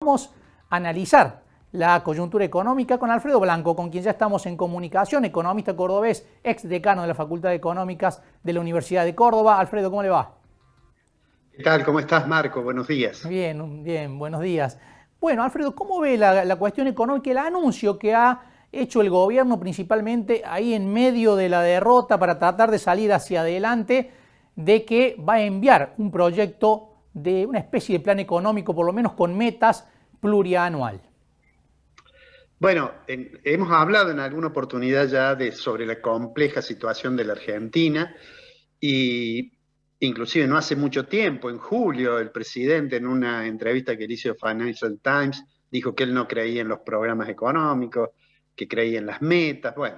Vamos a analizar la coyuntura económica con Alfredo Blanco, con quien ya estamos en comunicación, economista cordobés, ex decano de la Facultad de Económicas de la Universidad de Córdoba. Alfredo, ¿cómo le va? ¿Qué tal? ¿Cómo estás, Marco? Buenos días. Bien, bien, buenos días. Bueno, Alfredo, ¿cómo ve la cuestión económica, el anuncio que ha hecho el gobierno principalmente ahí en medio de la derrota para tratar de salir hacia adelante, de que va a enviar un proyecto de una especie de plan económico, por lo menos con metas plurianual? Bueno, hemos hablado en alguna oportunidad ya sobre la compleja situación de la Argentina y inclusive no hace mucho tiempo, en julio, el presidente en una entrevista que le hizo Financial Times dijo que él no creía en los programas económicos, que creía en las metas, bueno,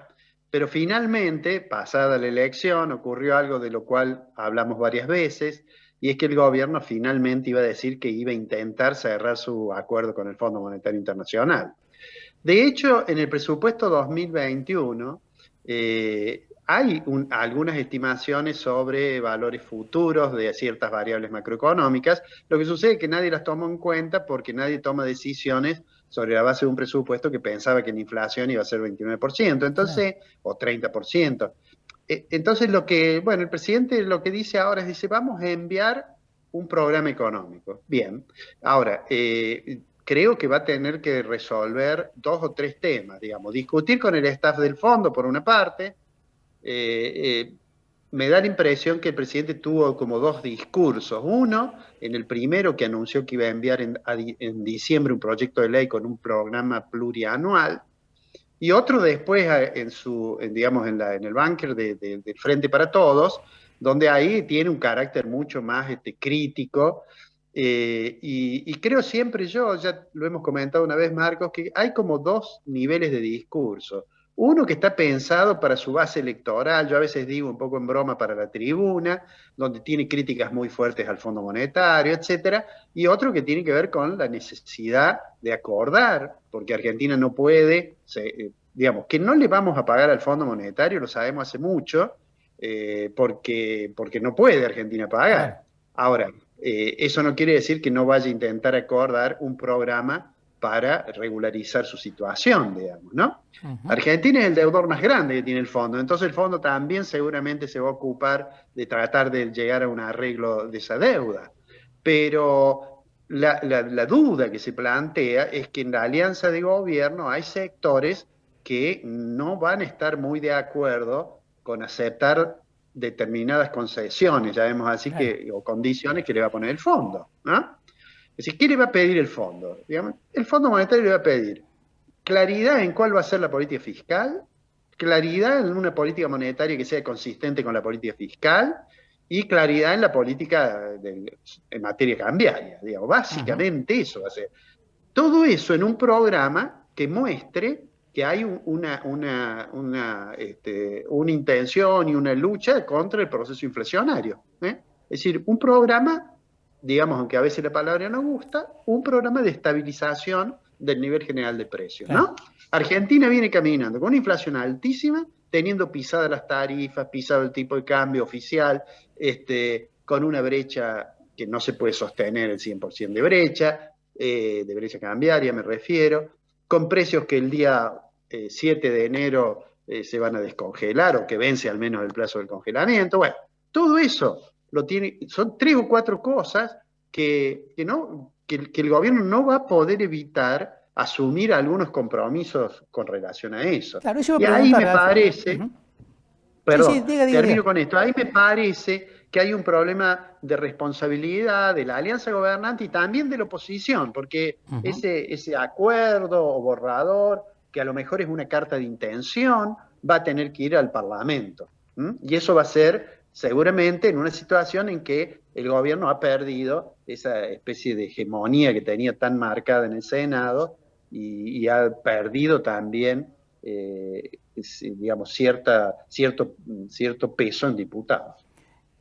pero finalmente, pasada la elección, ocurrió algo de lo cual hablamos varias veces, y es que el gobierno finalmente iba a decir que iba a intentar cerrar su acuerdo con el Fondo Monetario Internacional. De hecho, en el presupuesto 2021 hay algunas estimaciones sobre valores futuros de ciertas variables macroeconómicas. Lo que sucede es que nadie las tomó en cuenta porque nadie toma decisiones sobre la base de un presupuesto que pensaba que la inflación iba a ser 29%, Claro. entonces, o 30%. Entonces, bueno, el presidente lo que dice ahora es, dice, vamos a enviar un programa económico. Bien, ahora, creo que va a tener que resolver dos o tres temas, digamos, discutir con el staff del fondo, por una parte. eh, eh, Me da la impresión que el presidente tuvo como dos discursos. Uno, en el primero que anunció que iba a enviar en diciembre un proyecto de ley con un programa plurianual, y otro después digamos, en el búnker del Frente para Todos, donde ahí tiene un carácter mucho más crítico. Y creo siempre yo, ya lo hemos comentado una vez, Marcos, que hay como dos niveles de discurso. Uno que está pensado para su base electoral, yo a veces digo un poco en broma para la tribuna, donde tiene críticas muy fuertes al Fondo Monetario, etcétera, y otro que tiene que ver con la necesidad de acordar, porque Argentina no puede, digamos, que no le vamos a pagar al Fondo Monetario, lo sabemos hace mucho, porque no puede Argentina Claro. pagar. Ahora, eso no quiere decir que no vaya a intentar acordar un programa para regularizar su situación, digamos, ¿no? Ujú. Argentina es el deudor más grande que tiene el fondo, entonces el fondo también seguramente se va a ocupar de tratar de llegar a un arreglo de esa deuda. Pero la duda que se plantea es que en la alianza de gobierno hay sectores que no van a estar muy de acuerdo con aceptar determinadas concesiones, ya vemos así Claro. que, o condiciones que le va a poner el fondo, ¿no? Es decir, ¿qué le va a pedir el fondo? Digamos, el Fondo Monetario le va a pedir claridad en cuál va a ser la política fiscal, claridad en una política monetaria que sea consistente con la política fiscal y claridad en la política en materia cambiaria. Digamos, Ujú. básicamente eso va a ser. Todo eso en un programa que muestre que hay una intención y una lucha contra el proceso inflacionario. Es decir, un programa, digamos, aunque a veces la palabra no gusta, un programa de estabilización del nivel general de precios, Claro. ¿no? Argentina viene caminando con una inflación altísima, teniendo pisadas las tarifas, pisado el tipo de cambio oficial, con una brecha que no se puede sostener el 100% de brecha cambiaria me refiero, con precios que el día 7 de enero se van a descongelar o que vence al menos el plazo del congelamiento. Bueno, todo eso son tres o cuatro cosas que el gobierno no va a poder evitar asumir algunos compromisos con relación a eso. Claro, eso iba a Y ahí preguntar, me Alfredo. parece, Ujú. Sí, sí, perdón, diga. termino con esto. Ahí me parece que hay un problema de responsabilidad de la alianza gobernante y también de la oposición, porque Ujú. ese acuerdo o borrador, que a lo mejor es una carta de intención, va a tener que ir al Parlamento. Y eso va a ser seguramente en una situación en que el gobierno ha perdido esa especie de hegemonía que tenía tan marcada en el Senado y ha perdido también digamos, cierto peso en diputados.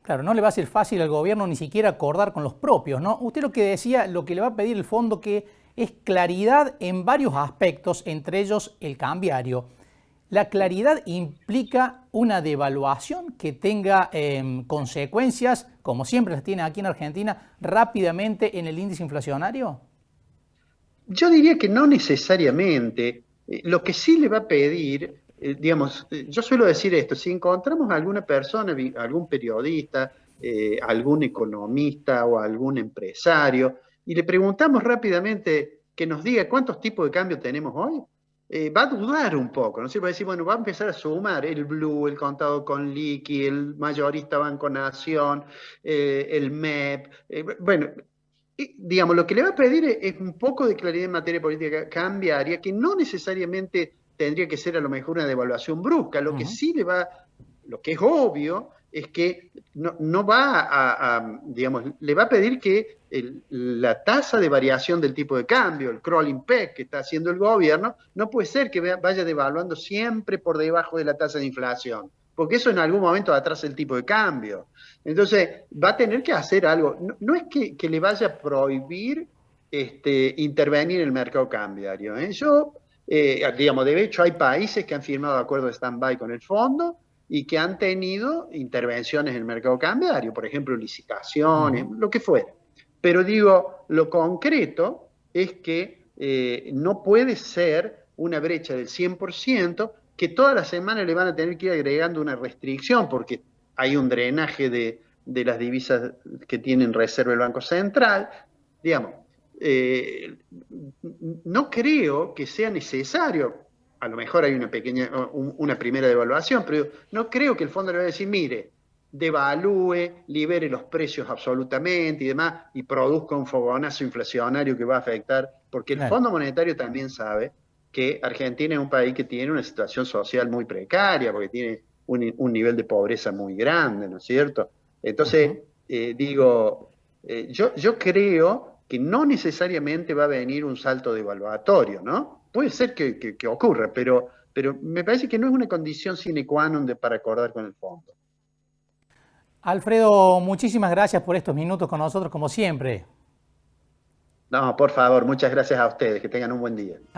Claro, no le va a ser fácil al gobierno ni siquiera acordar con los propios, ¿no? Usted lo que decía, lo que le va a pedir el fondo que es claridad en varios aspectos, entre ellos el cambiario. ¿La claridad implica una devaluación que tenga consecuencias, como siempre las tiene aquí en Argentina, rápidamente en el índice inflacionario? Yo diría que no necesariamente. Lo que sí le va a pedir, digamos, yo suelo decir esto, si encontramos a alguna persona, algún periodista, algún economista o algún empresario, y le preguntamos rápidamente que nos diga cuántos tipos de cambio tenemos hoy, va a dudar un poco, ¿no? Se va a decir, bueno, va a empezar a sumar el blue, el contado con liqui, el mayorista Banco Nación, el MEP, bueno, digamos, lo que le va a pedir es un poco de claridad en materia política cambiaria, que no necesariamente tendría que ser a lo mejor una devaluación brusca. Lo que sí le va, lo que es obvio, es que no va digamos, le va a pedir que la tasa de variación del tipo de cambio, el crawling peg que está haciendo el gobierno, no puede ser que vaya devaluando siempre por debajo de la tasa de inflación, porque eso en algún momento atrasa el tipo de cambio. Entonces, va a tener que hacer algo. No es que le vaya a prohibir intervenir en el mercado cambiario. Digamos, de hecho, hay países que han firmado acuerdos de stand-by con el fondo y que han tenido intervenciones en el mercado cambiario, por ejemplo, licitaciones, lo que fuera. Pero digo, lo concreto es que no puede ser una brecha del 100%, que todas las semanas le van a tener que ir agregando una restricción, porque hay un drenaje de las divisas que tienen reserva el Banco Central. Digamos, no creo que sea necesario, a lo mejor hay una primera devaluación, pero no creo que el fondo le vaya a decir, mire, devalúe, libere los precios absolutamente y demás, y produzca un fogonazo inflacionario que va a afectar, porque el Fondo Monetario también sabe que Argentina es un país que tiene una situación social muy precaria, porque tiene un nivel de pobreza muy grande, ¿no es cierto? Entonces, yo creo que no necesariamente va a venir un salto devaluatorio, ¿no? Puede ser que ocurra, pero me parece que no es una condición sine qua non para acordar con el fondo. Alfredo, muchísimas gracias por estos minutos con nosotros, como siempre. No, por favor, muchas gracias a ustedes, que tengan un buen día.